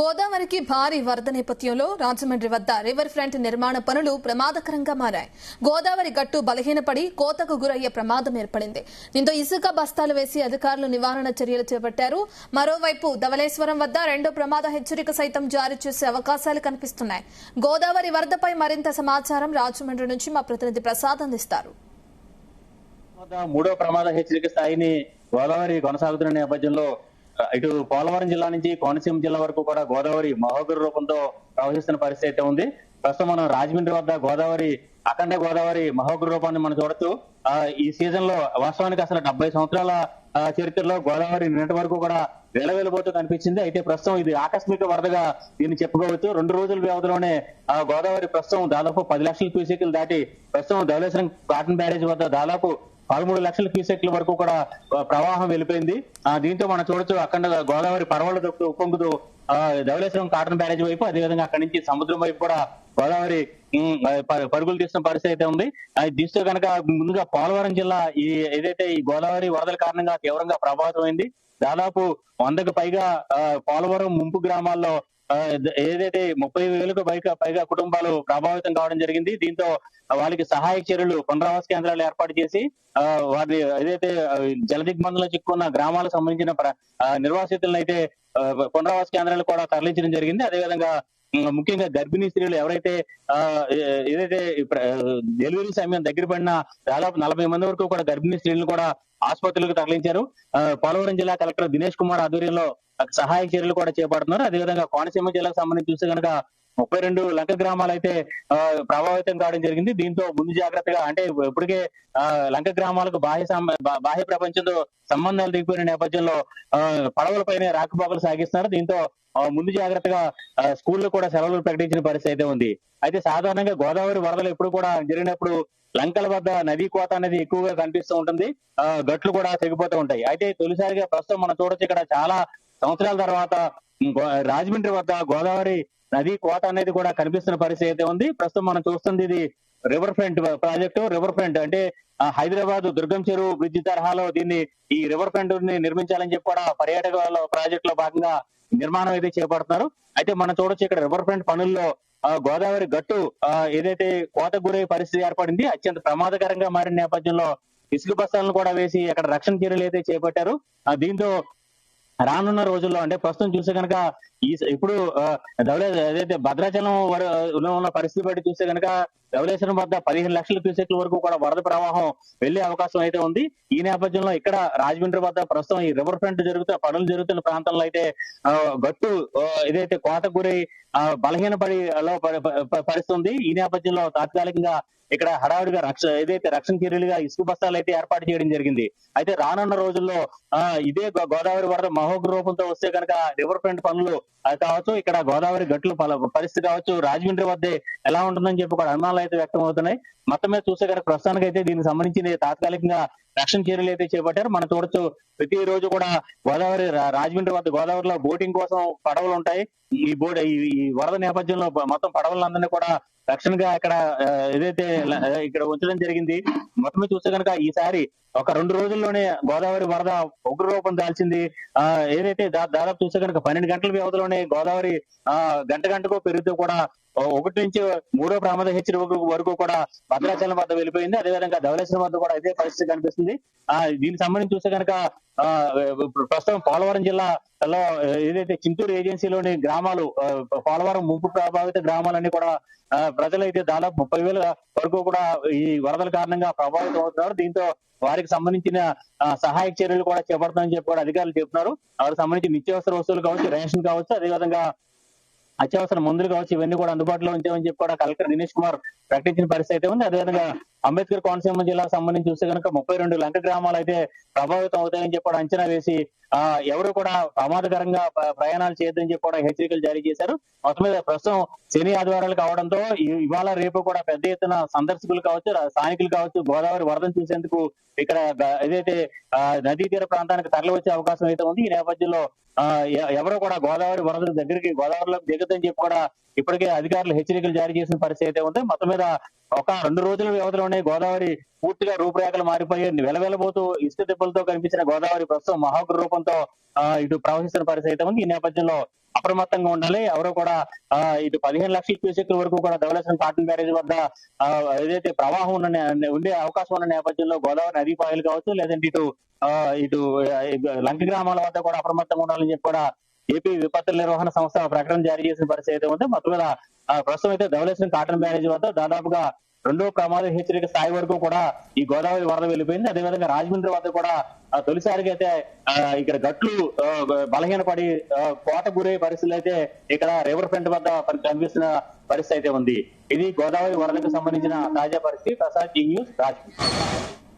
గోదావరికి భారీ వరద నేపథ్యంలో రాజమండ్రి వద్ద రివర్ ఫ్రంట్ నిర్మాణ పనులు ప్రమాదకరంగా మారాయి. గోదావరి గట్టు బలహీనపడి కోతకు గురయ్యే ప్రమాదం ఏర్పడింది. దీంతో ఇసుక బస్తాలు వేసి అధికారులు నివారణ చర్యలు చేపట్టారు. మరోవైపు ధవళేశ్వరం వద్ద రెండో ప్రమాద హెచ్చరిక సైతం జారీ చేసే అవకాశాలు కనిపిస్తున్నాయి. గోదావరి వరదపై మరింత సమాచారం రాజమండ్రి నుంచి మా ప్రతినిధి ప్రసాద్ అందిస్తారు. మూడో ప్రమాద హెచ్చరిక స్థాయిని గోదావరి కొనసాగుతున్న నేపథ్యంలో ఇటు పోలవరం జిల్లా నుంచి కోనసీమ జిల్లా వరకు కూడా గోదావరి మహోగ్ర రూపంతో ప్రవహిస్తున్న పరిస్థితి అయితే ఉంది. ప్రస్తుతం మనం రాజమండ్రి వద్ద అఖండ గోదావరి మహోగ్ర రూపాన్ని మనం చూడొచ్చు. ఈ సీజన్ లో వాస్తవానికి అసలు 70 సంవత్సరాల చరిత్రలో గోదావరి నిన్నటి వరకు కూడా వెలవెలబోతూ కనిపించింది. అయితే ప్రస్తుతం ఇది ఆకస్మిక వరదగా దీన్ని చెప్పుకోవచ్చు. 2 రోజుల వ్యవధిలోనే గోదావరి ప్రస్తుతం దాదాపు 10 లక్షల క్యూసెక్లు దాటి ప్రస్తుతం ధవళేశ్వరం కాటన్ బ్యారేజ్ వద్ద దాదాపు 13 లక్షల క్యూసెక్ల వరకు కూడా ప్రవాహం వెళ్ళిపోయింది. దీంతో మనం చూడొచ్చు అఖండ గోదావరి పరవళ్ళు దొక్కుతూ ఉప్పొంగుతూ ధవళేశ్వరం కాటన్ బ్యారేజ్ వైపు, అదేవిధంగా అక్కడి నుంచి సముద్రం వైపు కూడా గోదావరి పరుగులు తీస్తున్న పరిస్థితి అయితే ఉంది. దీంతో కనుక ముందుగా పోలవరం జిల్లా ఏదైతే ఈ గోదావరి వరదల కారణంగా తీవ్రంగా ప్రభావితమైంది. దాదాపు 100కు పైగా పోలవరం ముంపు గ్రామాల్లో ఏదైతే 30,000కు పైగా కుటుంబాలు ప్రభావితం కావడం జరిగింది. దీంతో వాళ్ళకి సహాయక చర్యలు పునరావాస కేంద్రాలు ఏర్పాటు చేసి వారి ఏదైతే జలదిగ్బంధంలో చిక్కున్న గ్రామాలకు సంబంధించిన నిర్వాసితులను అయితే పునరావాస కేంద్రాలు కూడా తరలించడం జరిగింది. అదేవిధంగా ముఖ్యంగా గర్భిణీ స్త్రీలు ఎవరైతే ఏదైతే డెలివరీ సమయం దగ్గర పడిన దాదాపు 40 మంది వరకు కూడా గర్భిణీ స్త్రీలను కూడా ఆసుపత్రులకు తరలించారు. పోలవరం జిల్లా కలెక్టర్ దినేష్ కుమార్ ఆధ్వర్యంలో సహాయక చర్యలు కూడా చేపడుతున్నారు. అదేవిధంగా కోనసీమ జిల్లాకు సంబంధించి చూస్తే కనుక 32 లంక గ్రామాలు అయితే ప్రభావితం కావడం జరిగింది. దీంతో ముందు జాగ్రత్తగా అంటే ఇప్పటికే లంక గ్రామాలకు బాహ్య ప్రపంచంతో సంబంధాలు దిగిపోయిన నేపథ్యంలో పడవలపైనే రాకపోకలు సాగిస్తున్నారు. దీంతో ముందు జాగ్రత్తగా స్కూల్లో కూడా సెలవులు ప్రకటించిన పరిస్థితి అయితే ఉంది. అయితే సాధారణంగా గోదావరి వరదలు ఎప్పుడు కూడా జరిగినప్పుడు లంకల వద్ద నదీ కోత అనేది ఎక్కువగా కనిపిస్తూ ఉంటుంది. గట్లు కూడా తెగిపోతూ ఉంటాయి. అయితే తొలిసారిగా ప్రస్తుతం మనం చూడొచ్చు ఇక్కడ చాలా సంవత్సరాల తర్వాత రాజమండ్రి వద్ద గోదావరి నదీ కోత అనేది కూడా కనిపిస్తున్న పరిస్థితి అయితే ఉంది. ప్రస్తుతం మనం చూస్తుంది ఇది river front project. River front అంటే హైదరాబాద్ దుర్గం చెరువు బ్రిడ్జ్ తరహాలో దీన్ని ఈ రివర్ ఫ్రంట్ ని నిర్మించాలని చెప్పి కూడా పర్యాటక ప్రాజెక్ట్ లో భాగంగా నిర్మాణం అయితే చేపడుతున్నారు. అయితే మనం చూడొచ్చు ఇక్కడ రివర్ ఫ్రంట్ పనుల్లో గోదావరి గట్టు ఏదైతే కోత గురయ్యే పరిస్థితి ఏర్పడింది. అత్యంత ప్రమాదకరంగా మారిన నేపథ్యంలో ఇసుక బస్తాలను కూడా వేసి అక్కడ రక్షణ చర్యలు అయితే చేపట్టారు. దీంతో రానున్న రోజుల్లో అంటే ప్రస్తుతం చూస్తే కనుక ఇప్పుడు ఏదైతే భద్రాచలం ఉన్న పరిస్థితి బట్టి చూస్తే కనుక ధవళేశ్వరం వద్ద 15 లక్షల క్యూసెక్ల వరకు కూడా వరద ప్రవాహం వెళ్లే అవకాశం అయితే ఉంది. ఈ నేపథ్యంలో ఇక్కడ రాజమండ్రి వద్ద ప్రస్తుతం ఈ రివర్ ఫ్రంట్ పనులు జరుగుతున్న ప్రాంతంలో అయితే గట్టు ఏదైతే కోత గురై బలహీనపడి పరిస్థితుంది. ఈ నేపథ్యంలో తాత్కాలికంగా ఇక్కడ హడావుడిగా రక్షణ చర్యలుగా ఇసుక బస్తాలు అయితే ఏర్పాటు చేయడం జరిగింది. అయితే రానున్న రోజుల్లో ఇదే గోదావరి వరద మహోగ్ర రూపంతో వస్తే కనుక రివర్ ఫ్రంట్ పనులు కావచ్చు, ఇక్కడ గోదావరి గట్లు పరిస్థితి కావచ్చు, రాజమండ్రి వద్దే ఎలా ఉంటుందని చెప్పి కూడా అనుమానాలు అయితే వ్యక్తం అవుతున్నాయి. మొత్తం మీద చూస్తే కనుక ప్రస్తుతానికి అయితే దీనికి సంబంధించి తాత్కాలికంగా రక్షణ చర్యలు అయితే చేపట్టారు. మనం చూడొచ్చు ప్రతి రోజు కూడా రాజమండ్రి వద్ద గోదావరిలో బోటింగ్ కోసం పడవలు ఉంటాయి. ఈ వరద నేపథ్యంలో మొత్తం పడవలందరినీ కూడా రక్షణగా ఇక్కడ ఏదైతే ఇక్కడ ఉంచడం జరిగింది. మొత్తం చూస్తే కనుక ఈసారి ఒక 2 రోజుల్లోనే గోదావరి వరద ఉగ్ర రూపం దాల్చింది. ఏదైతే దాదాపు చూస్తే కనుక 12 గంటల వ్యవధిలోనే గోదావరి గంటకు పెరుగుతూ కూడా 1 నుంచి 3వ ప్రమాద హెచ్చరిక వరకు కూడా భద్రాచలం వద్ద వెళ్ళిపోయింది. అదేవిధంగా ధవళేశ్వరం వద్ద కూడా ఇదే పరిస్థితి కనిపిస్తుంది. దీనికి సంబంధించి చూస్తే కనుక ప్రస్తుతం పోలవరం జిల్లాలో ఏదైతే చింతూరు ఏజెన్సీలోని గ్రామాలు పోలవరం ముంపు ప్రభావిత గ్రామాలన్నీ కూడా ప్రజలైతే దాదాపు 30,000 వరకు కూడా ఈ వరదల కారణంగా ప్రభావితం అవుతున్నారు. దీంతో వారికి సంబంధించిన సహాయక చర్యలు కూడా చేపడతామని చెప్పి కూడా అధికారులు చెప్తున్నారు. వారికి సంబంధించి నిత్యావసర వస్తువులు కావచ్చు, రేషన్ కావచ్చు, అదేవిధంగా అత్యవసర మందులు కావచ్చు, ఇవన్నీ కూడా అందుబాటులో ఉంచామని చెప్పి కూడా కలెక్టర్ దినేష్ కుమార్ ప్రకటించిన పరిస్థితి అయితే ఉంది. అదేవిధంగా అంబేద్కర్ కోనసీమ జిల్లాకు సంబంధించి చూస్తే కనుక 32 లంక గ్రామాలు అయితే ప్రభావితం అవుతాయని చెప్పి అంచనా వేసి ఎవరు కూడా ప్రమాదకరంగా ప్రయాణాలు చేయొద్దని చెప్పి కూడా హెచ్చరికలు జారీ చేశారు. మొత్తం మీద ప్రస్తుతం శని ఆదివారాలు కావడంతో ఇవాళ రేపు కూడా పెద్ద ఎత్తున సందర్శకులు కావచ్చు, స్థానికులు కావచ్చు గోదావరి వరదను చూసేందుకు ఇక్కడ ఏదైతే నదీ తీర ప్రాంతానికి తరలి వచ్చే అవకాశం అయితే ఉంది. ఈ నేపథ్యంలో ఎవరు కూడా గోదావరి వరద గోదావరిలోకి దిగదని చెప్పి కూడా ఇప్పటికే అధికారులు హెచ్చరికలు జారీ చేసిన పరిస్థితి అయితే ఉంది. మొత్తం మీద ఒక 2 రోజుల వ్యవధిలోనే గోదావరి పూర్తిగా రూపురేఖలు మారిపోయి వెలవెలబోతూ ఇసుక దెబ్బలతో కనిపించిన గోదావరి ప్రస్తుతం మహోగ్ర రూపంతో ఇటు ప్రవహిస్తున్న పరిస్థితి అయితే ఉంది. ఈ నేపథ్యంలో అప్రమత్తంగా ఉండాలి. ఎవరో కూడా ఇటు 15 లక్షల క్యూసెక్ల వరకు కూడా ధవళేశ్వరం కాటన్ బ్యారేజ్ వద్ద ఏదైతే ప్రవాహం ఉండే అవకాశం ఉన్న నేపథ్యంలో గోదావరి నదీ పాయలు కావచ్చు, లేదంటే ఇటు లంక గ్రామాల వద్ద కూడా అప్రమత్తంగా ఉండాలని చెప్పి కూడా ఏపీ విపత్తుల నిర్వహణ సంస్థ ప్రకటన జారీ చేసిన పరిస్థితి అయితే ఉంది. మొత్తం మీద ప్రస్తుతం అయితే ధవళేశ్వరం కాటన్ బ్యారేజ్ వద్ద దాదాపుగా 2వ ప్రమాద హెచ్చరిక స్థాయి వరకు కూడా ఈ గోదావరి వరద వెళ్ళిపోయింది. అదేవిధంగా రాజమండ్రి వద్ద కూడా తొలిసారిగా అయితే ఇక్కడ గట్లు బలహీనపడి కోట గురయ్యే పరిస్థితులు అయితే ఇక్కడ రివర్ ఫ్రంట్ వద్ద కనిపిస్తున్న పరిస్థితి అయితే ఉంది. ఇది గోదావరి వరదకు సంబంధించిన తాజా పరిస్థితి. ప్రసాద్ న్యూస్ రాజమండ్రి.